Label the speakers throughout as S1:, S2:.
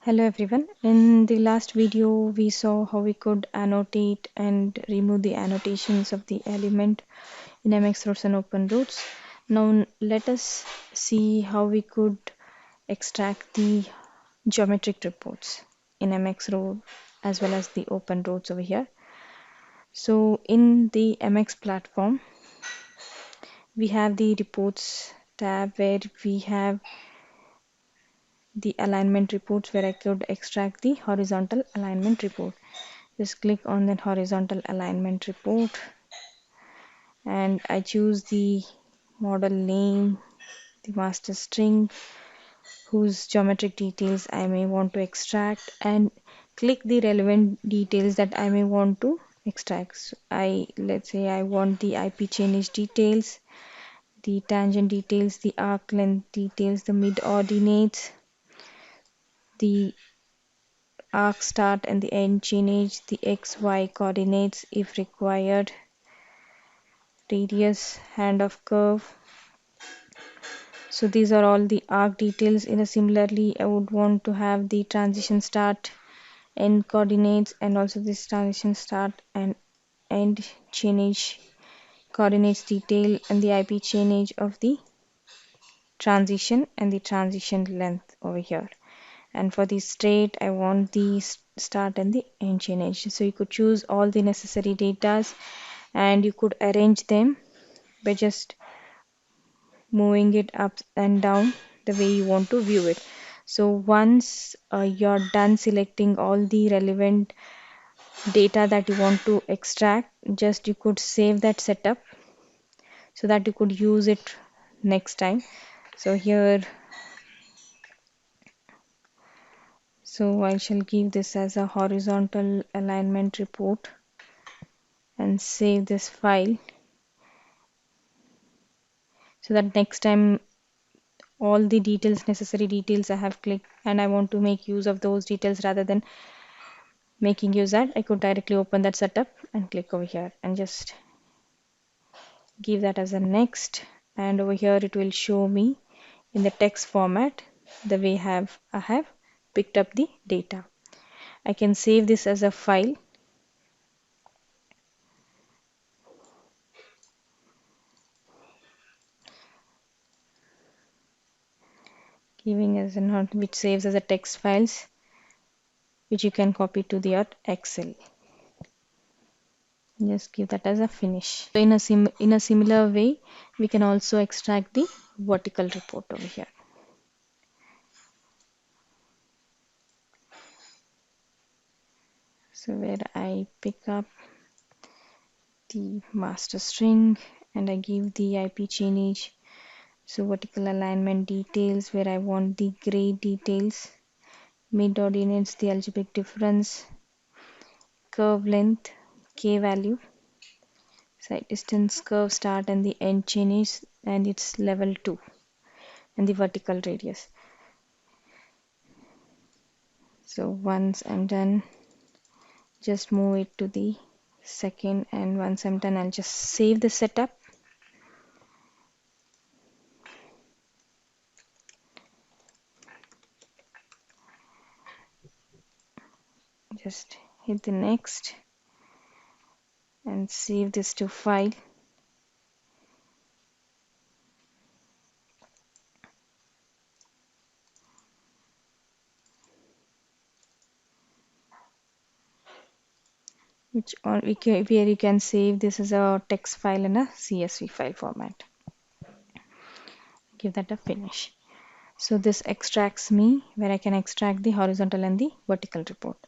S1: Hello everyone. In the last video, we saw how we could annotate and remove the annotations of the element in MX rows and open rows. Now let us see how we could extract the geometric reports in MX row as well as the open rows over here. So in the MX platform, we have the reports tab where we have the alignment reports where I could extract the horizontal alignment report. Just click on that horizontal alignment report and I choose the model name, the master string, whose geometric details I may want to extract, and click the relevant details that I may want to extract. So let's say I want the IP change details, the tangent details, the arc length details, the mid ordinates, the arc start and the end change, the XY coordinates if required, radius, hand of curve. So these are all the arc details. In a similarly, I would want to have the transition start, end coordinates, and also this transition start and end change coordinates detail, and the IP change of the transition and the transition length over here. And for the straight, I want the start and the end change. So you could choose all the necessary datas and you could arrange them by just moving it up and down the way you want to view it. So once you're done selecting all the relevant data that you want to extract, just you could save that setup so that you could use it next time. So here, so I shall give this as a horizontal alignment report and save this file so that next time all the details, necessary details I have clicked and I want to make use of those details rather than making use that, I could directly open that setup and click over here and just give that as a next, and over here it will show me in the text format the way I have picked up the data. I can save this as a file giving as a note which saves as a text files which you can copy to the Excel. Just give that as a finish. So in a similar way, we can also extract the vertical report over here. So where I pick up the master string and I give the IP change. So vertical alignment details where I want the gray details, mid ordinates, the algebraic difference, curve length, k value, side distance, curve start and the end change, and it's level 2, and the vertical radius. So once I'm done, just move it to the second, and once I'm done, I'll just save the setup. Just hit the next and save this to file. Where you can save this as a text file in a CSV file format. Give that a finish. So this extracts me where I can extract the horizontal and the vertical report.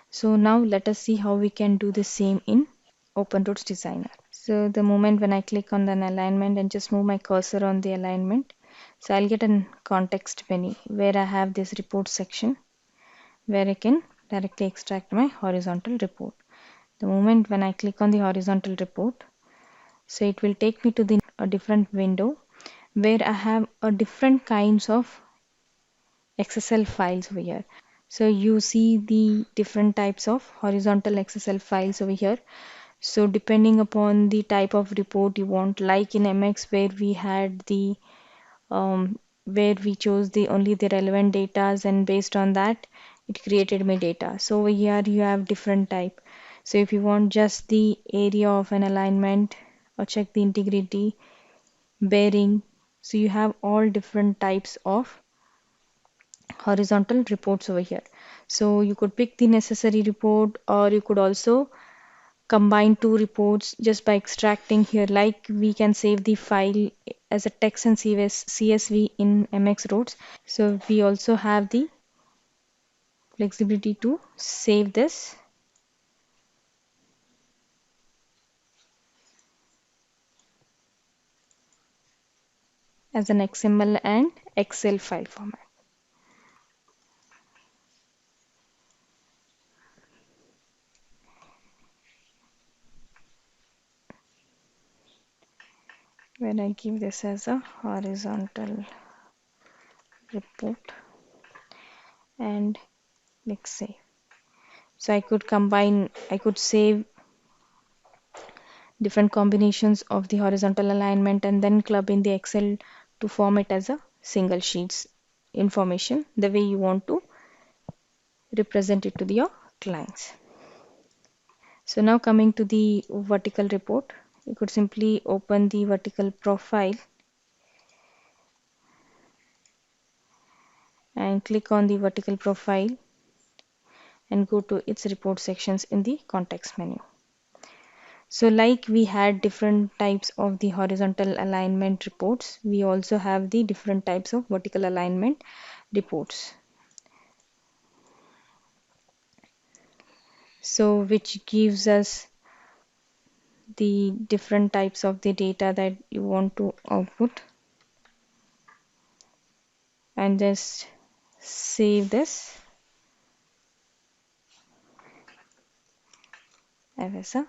S1: So now let us see how we can do the same in OpenRoads Designer. So the moment when I click on an alignment and just move my cursor on the alignment, so I'll get a context menu where I have this report section where I can directly extract my horizontal report. The moment when I click on the horizontal report, so it will take me to a different window where I have a different kinds of XSL files over here. So you see the different types of horizontal XSL files over here. So depending upon the type of report you want, like in MX where we had the where we chose the only the relevant data, and based on that it created my data. So over here you have different type. So if you want just the area of an alignment or check the integrity, bearing, so you have all different types of horizontal reports over here. So you could pick the necessary report, or you could also combine two reports just by extracting here. Like we can save the file as a text and CSV in MX Roads. So we also have the flexibility to save this as an XML and Excel file format. When I give this as a horizontal report and click save. So I could save different combinations of the horizontal alignment and then club in the Excel to form it as a single sheets information the way you want to represent it to your clients. So now coming to the vertical report, you could simply open the vertical profile and click on the vertical profile and go to its report sections in the context menu. So like we had different types of the horizontal alignment reports, we also have the different types of vertical alignment reports. So which gives us the different types of the data that you want to output, and just save this as a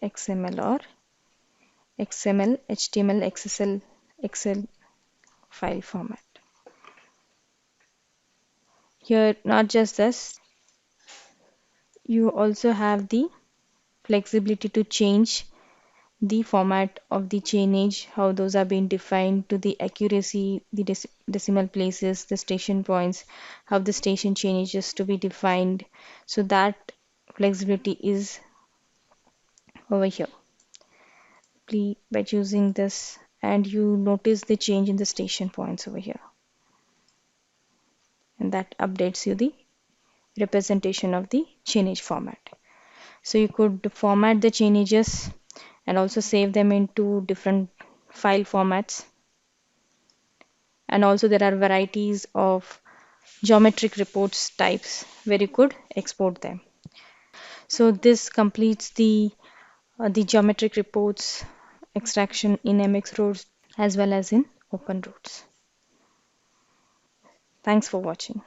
S1: XML or XML, HTML, XSL, Excel file format. Here, not just this, you also have the flexibility to change the format of the chainage, how those are being defined, to the accuracy, the decimal places, the station points, how the station changes to be defined. So that flexibility is over here. By choosing this, and you notice the change in the station points over here, and that updates you the representation of the chainage format. So you could format the chainages and also save them into different file formats. And also there are varieties of geometric reports types where you could export them. So this completes the geometric reports extraction in MX Roads as well as in Open Roads. Thanks for watching.